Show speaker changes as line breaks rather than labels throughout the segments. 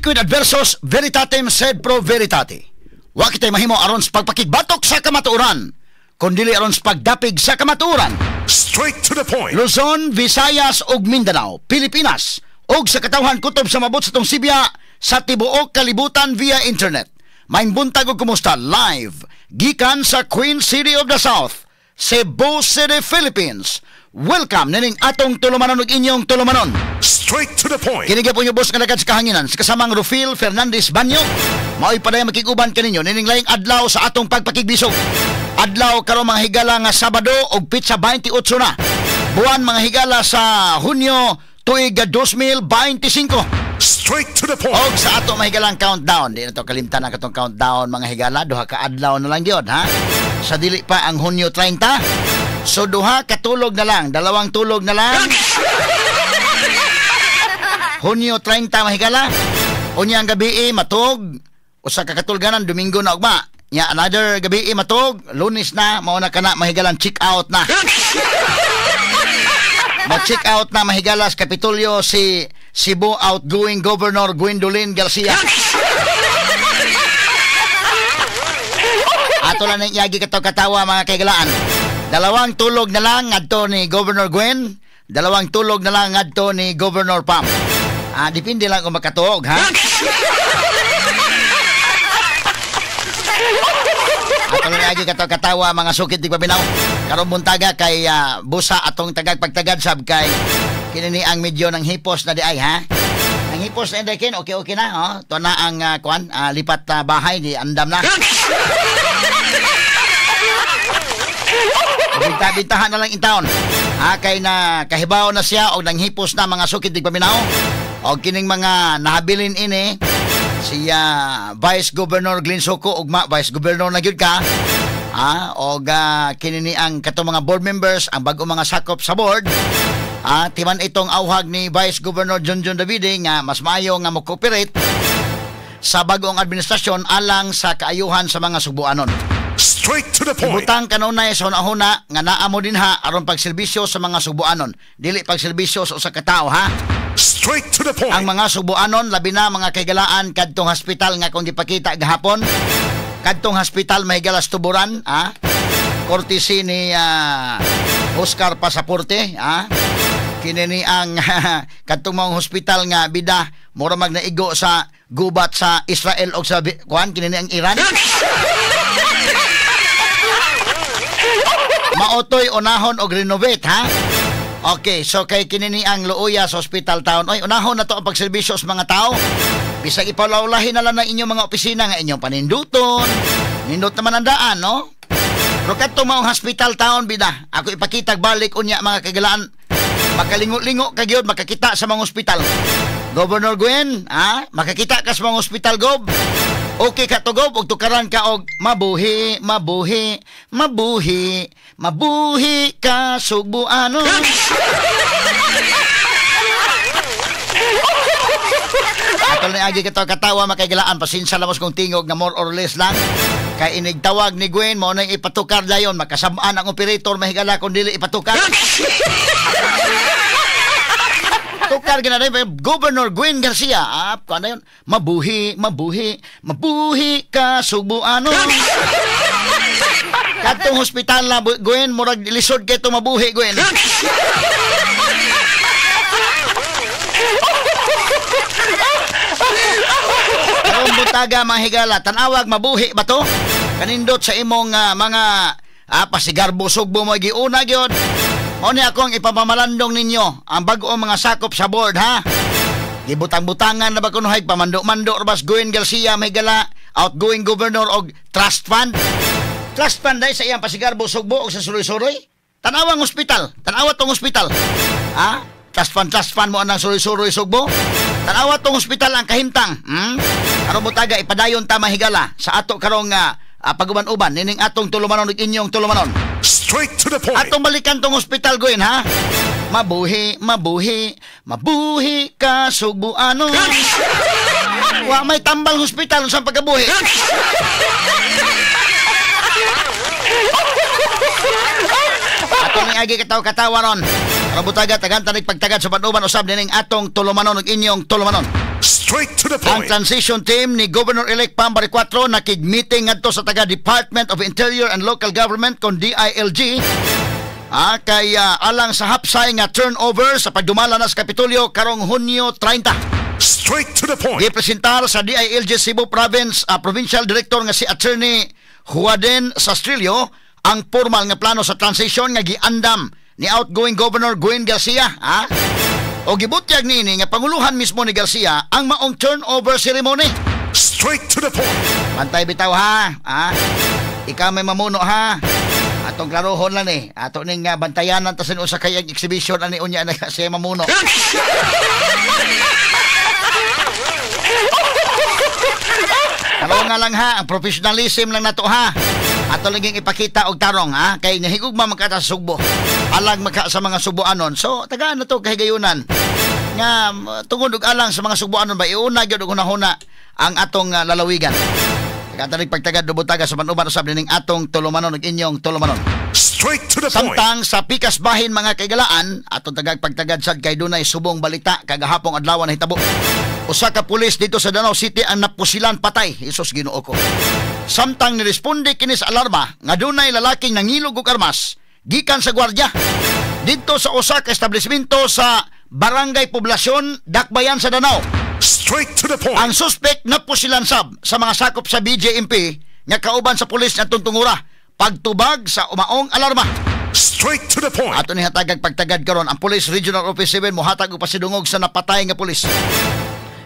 Quid adversus veritatem sed pro veritate. Wa kitay mahimo aron sa pagpakigbatok sa kamatuoran, kundi aron sa pagdapig sa kamatuoran.
Straight to the point.
Luzon, Visayas ug Mindanao, Pilipinas, ug sa katawhan kutob sa mabot sa tong Sibya sa tibuok kalibutan via internet. Maayong buntag ug kumusta live gikan sa Queen City of the South, Cebu City, Philippines. Welcome nining atong tulumanon ug inyong tulumanon.
Straight to the point.
Kini gyud yung boss nga nagad sa kahanginan sa kasamang Rufil Fernandez Banyo. Mao'y padayang makiguban kaninyo nining laing adlaw sa atong pagpakigbisog. Adlaw karon mga higala nga Sabado og pitsa 28 na. Buwan mga higala sa Hunyo tuig 2025.
Straight to the point.
Og sa ato mahigalang countdown, di na to kalimtan ang katong countdown mga higala, duha ka adlaw na lang gyud ha. Sa dili pa ang Hunyo 30. So duha katulog na lang, dalawang tulog na lang. Hunyo 30 mahigala. Unya ang gabi matug, usa ka katulganan Domingo na ugma. Nya another gabi matug, Lunes na mao na kana mahigalan check out na. Ma-check out na mahigala sa Kapitolyo si Cebu outgoing Governor Gwendolyn Garcia. Ato lang yung yagi katawa mga kaigalaan. Dalawang tulog na lang ngadto ni Governor Gwen, dalawang tulog na lang ngadto ni Governor Pam. Depende lang kung makatuog, ha? Ato lang lagi katawa mga sukit di paminaw. Karon buntaga kay busa atong tagag pagtagad sab kay kinini ang medyo ng hipos na di ay, ha? Ang hipos na inday okay na, oh. To na ang lipat bahay di andam na. Bintahan na lang intaon. Kay na kahibaw na siya og nanghipos na mga sukit di paminaw. Og kining mga nahabilin ini siya Vice Governor Glenn Soko ug Vice Governor na gyud ka. Og kinini ang katong mga board members ang bag-o mga sakop sa board. Timan itong awhag ni Vice Governor Junjun Davide nga mas maayo nga mo-cooperate sa bag-ong administrasyon alang sa kaayuhan sa mga Subuanon.
Straight to the point.
Ibutang kanunay sa hunahuna nga naamo dinha aron pagserbisyo sa mga Subuanon, dili pagserbisyo sa usa ka tawo, ha?
Straight to the point.
Ang mga Subuanon labi na mga kaigalaan kadtong hospital nga kung gipakita gahapon, kadtong hospital mahigalas tuburan, courtesy ni Oscar Pasaporte, kinini ang kadtong mga hospital nga bida mura mag naigo sa gubat sa Israel og sa kinini ang Iran. Maotoy unahon og renovate, ha? Okay, so kay kinini ang luuya sa hospital town. Oy, unahon na to ang pagserbisyo sa mga tao. Bisag ipalawlahin na lang ng inyong mga opisina nga inyong paninduton. Nindot naman ang daan, no? Pero katong maong hospital town, bida, ako ipakitag balik unya mga kagalaan. Makalingo-lingo ka gyud makakita sa mga ospital. Governor Gwen, makakita ka sa mga ospital, Gob. Okay ka to, Gob, ug tukaran ka og mabuhi ka Subuano. Ato na agi katawa makaigalaan, pasensya lamos kong tingog nga more or less lang. Kay inigtawag ni Gwen mo nang ipatukar dayon, makasabaan ang operator mahigala kung dili ipatukar. Tukar gina rin, Governor Gwen Garcia. Kano yun? Mabuhi ka Subuano. Katong hospital na, Gwen, murag lisod kayo mabuhi, Gwen. Karong butaga, mga higala, tanawag, mabuhi ba to? Kanindot sa imong mga pasigarbo, sugbo mo, giuna, gyud. O ni akong ipapamalandong ninyo ang bago mga sakop sa board, ha? Gibutang-butangan na ba kunuhag pamando-mando Rabas Gwen Garcia may gala outgoing governor og trust fund. Trust fund dahil sa iyang pasigarbo sugbo o sa suroy-suroy. Tanawang hospital. Tanawat tong hospital. Trust fund mo anang suroy-suroy sugbo. Tanawat tong hospital ang kahimtang. Aron mo taga ipadayon ta mahigala sa ato karong paguban-uban nining atong tulumanon ug inyong tulumanon.
Straight to the point.
Atong balikan tong hospital, Gwen, ha? Mabuhi ka Subuano. Wa may tambal hospital sa pagkabuhi. Ato ning agi katawa ron. Rabutaga tagan tanig pagtagad sa panuban usab nining atong tulumanon ug inyong tulumanon.
Straight to the
Ang
point.
transition team ni Governor-elect Pam Bariccuatro nakig-meeting ngadto sa taga Department of Interior and Local Government kon DILG kay alang sa hapsay nga turnover sa pagdumala na sa Kapitolyo karong Hunyo 30.
Straight to the point.
Gipresentar sa DILG Cebu Province Provincial Director nga si Attorney Juaden Sastrillo ang formal nga plano sa transition nga giandam ni outgoing Governor Gwen Garcia. O gibutyag niini nga panguluhan mismo ni Garcia ang maong turnover ceremony.
Straight to the point.
Pantay bitaw ha. Ikaw may mamuno ha. Atong klarohon lang eh. Ato ning bantayanan ta sa usa kay exhibition ani unya na siya mamuno. Kalo nga lang ha, ang professionalism lang nato ha. Ato laging ipakita og tarong ha, kay nahigugma man kata sa Sugbo. Alag maka sa mga Sugboanon. So tagaan na to kay gayunan. Nga tungod og alang sa mga Sugboanon ba iuna gyud og hunahuna ang atong lalawigan. Katanig pagtagad dubutaga sa manuban usab ning atong tulumanon ug inyong tulumanon.
Straight to the point.
Samtang sa pikas bahin mga kaigalaan atong tagag pagtagad sad kay dunay subong balita kagahapong adlaw na hitabo. Usa ka pulis dito sa Danau City ang napusilan patay. Isus Ginoo ko. Samtang niresponde kini sa alarma nga dunay lalaking nangilog og armas gikan sa gwardiya dito sa usa ka establishmento sa Barangay Poblasyon, Dakbayan sa Danau.
Straight to the point.
Ang suspect napusilan sab sa mga sakop sa BJMP nga kauban sa pulis na tungtungura pagtubag sa umaong alarma.
Straight to the point.
Ato ni hatagag pagtagad karon ang Police Regional Office 7 mohatag og pasidungog sa napatay nga pulis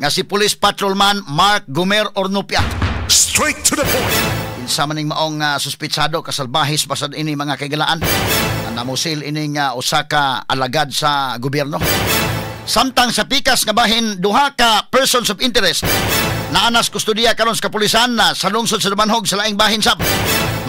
nga si Police Patrolman Mark Gomer Ornupia.
Straight to the point.
Kinsa man ning maong suspitsado kasalbahis pasad ini mga kaigalaan. Ang namusil ining usa ka alagad sa gobyerno. Samtang sa pikas nga bahin duha ka persons of interest naanas kustudiya karon sa kapulisan na sa lungsod sa Dumanhog sa laing bahin sab.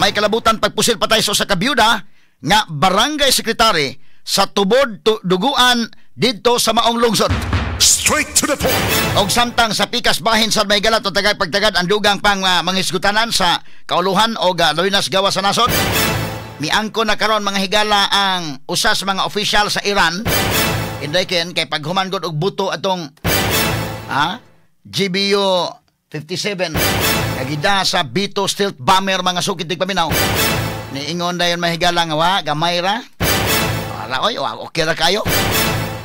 May kalabutan pagpusil patay sa usa ka byuda nga barangay secretary sa tubod duguan didto sa maong lungsod.
Straight to the point.
Og samtang sa pikas bahin sa may galat o tagay pagtagad ang dugang pang mangisgutanan sa kauluhan o lawinas gawa sa nasod. Miangko na karon mga higala ang usa sa mga opisyal sa Iran. Inday kay paghumangod og buto atong GBU 57 kagida sa Bito Stealth Bomber mga sukit tigpaminaw. Niingon dayon mahigala nga wa gamay ra. Wala oy, okay ra kayo.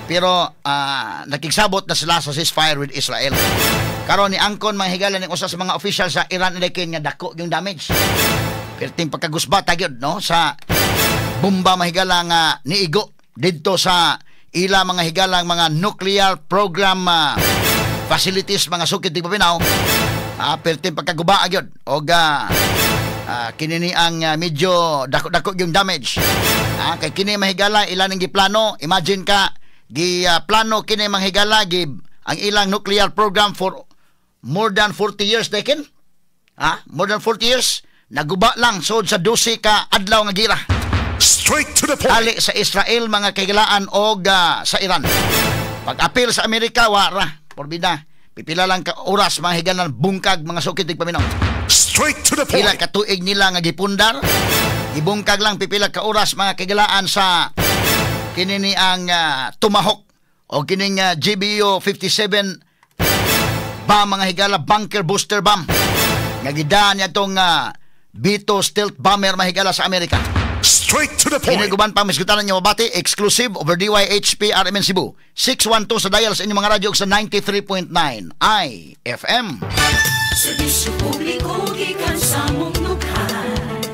Pero nakigsabot na sila sa ceasefire with Israel. Karon ni angkon mahigala ning usa sa mga official sa Iran inday nga dako yung damage. Perting pagkagusbata gyud no sa bomba mahigala nga niigo didto sa ila mga higalang mga nuclear program facilities mga sukit di papinaw pertin pagkaguba agyod og kinini ang medyo dako-dako yung damage kay kini mahigala ilan ang giplano. Imagine ka plano kini mahigala ang ilang nuclear program for more than 40 years taken more than 40 years naguba lang sud sa 12 ka adlaw nga gira.
Straight to the point.
Ali sa Israel mga kaigalaan og sa Iran. Pag-apil sa Amerika wara porbida pipila lang ka oras mga higalan bungkag mga sukit tigpaminaw.
Straight to the point.
Pila ka tuig nila nga gipundar ibungkag lang pipila ka oras mga kaigalaan sa kinini ang Tomahawk o kining GBU 57 ba mga higala bunker booster bomb nga gidaan niya tong Bito Stealth Bomber mahigala sa Amerika.
Straight to the point.
Kiniguban pang misgutanan niyo mabati exclusive over DYHP RMN Cebu 612 sa dial sa inyong mga radyo sa 93.9 IFM.
Serbisyo publiko gikan sa mong lukhan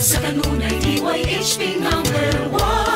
sa kanunay DYHP #1.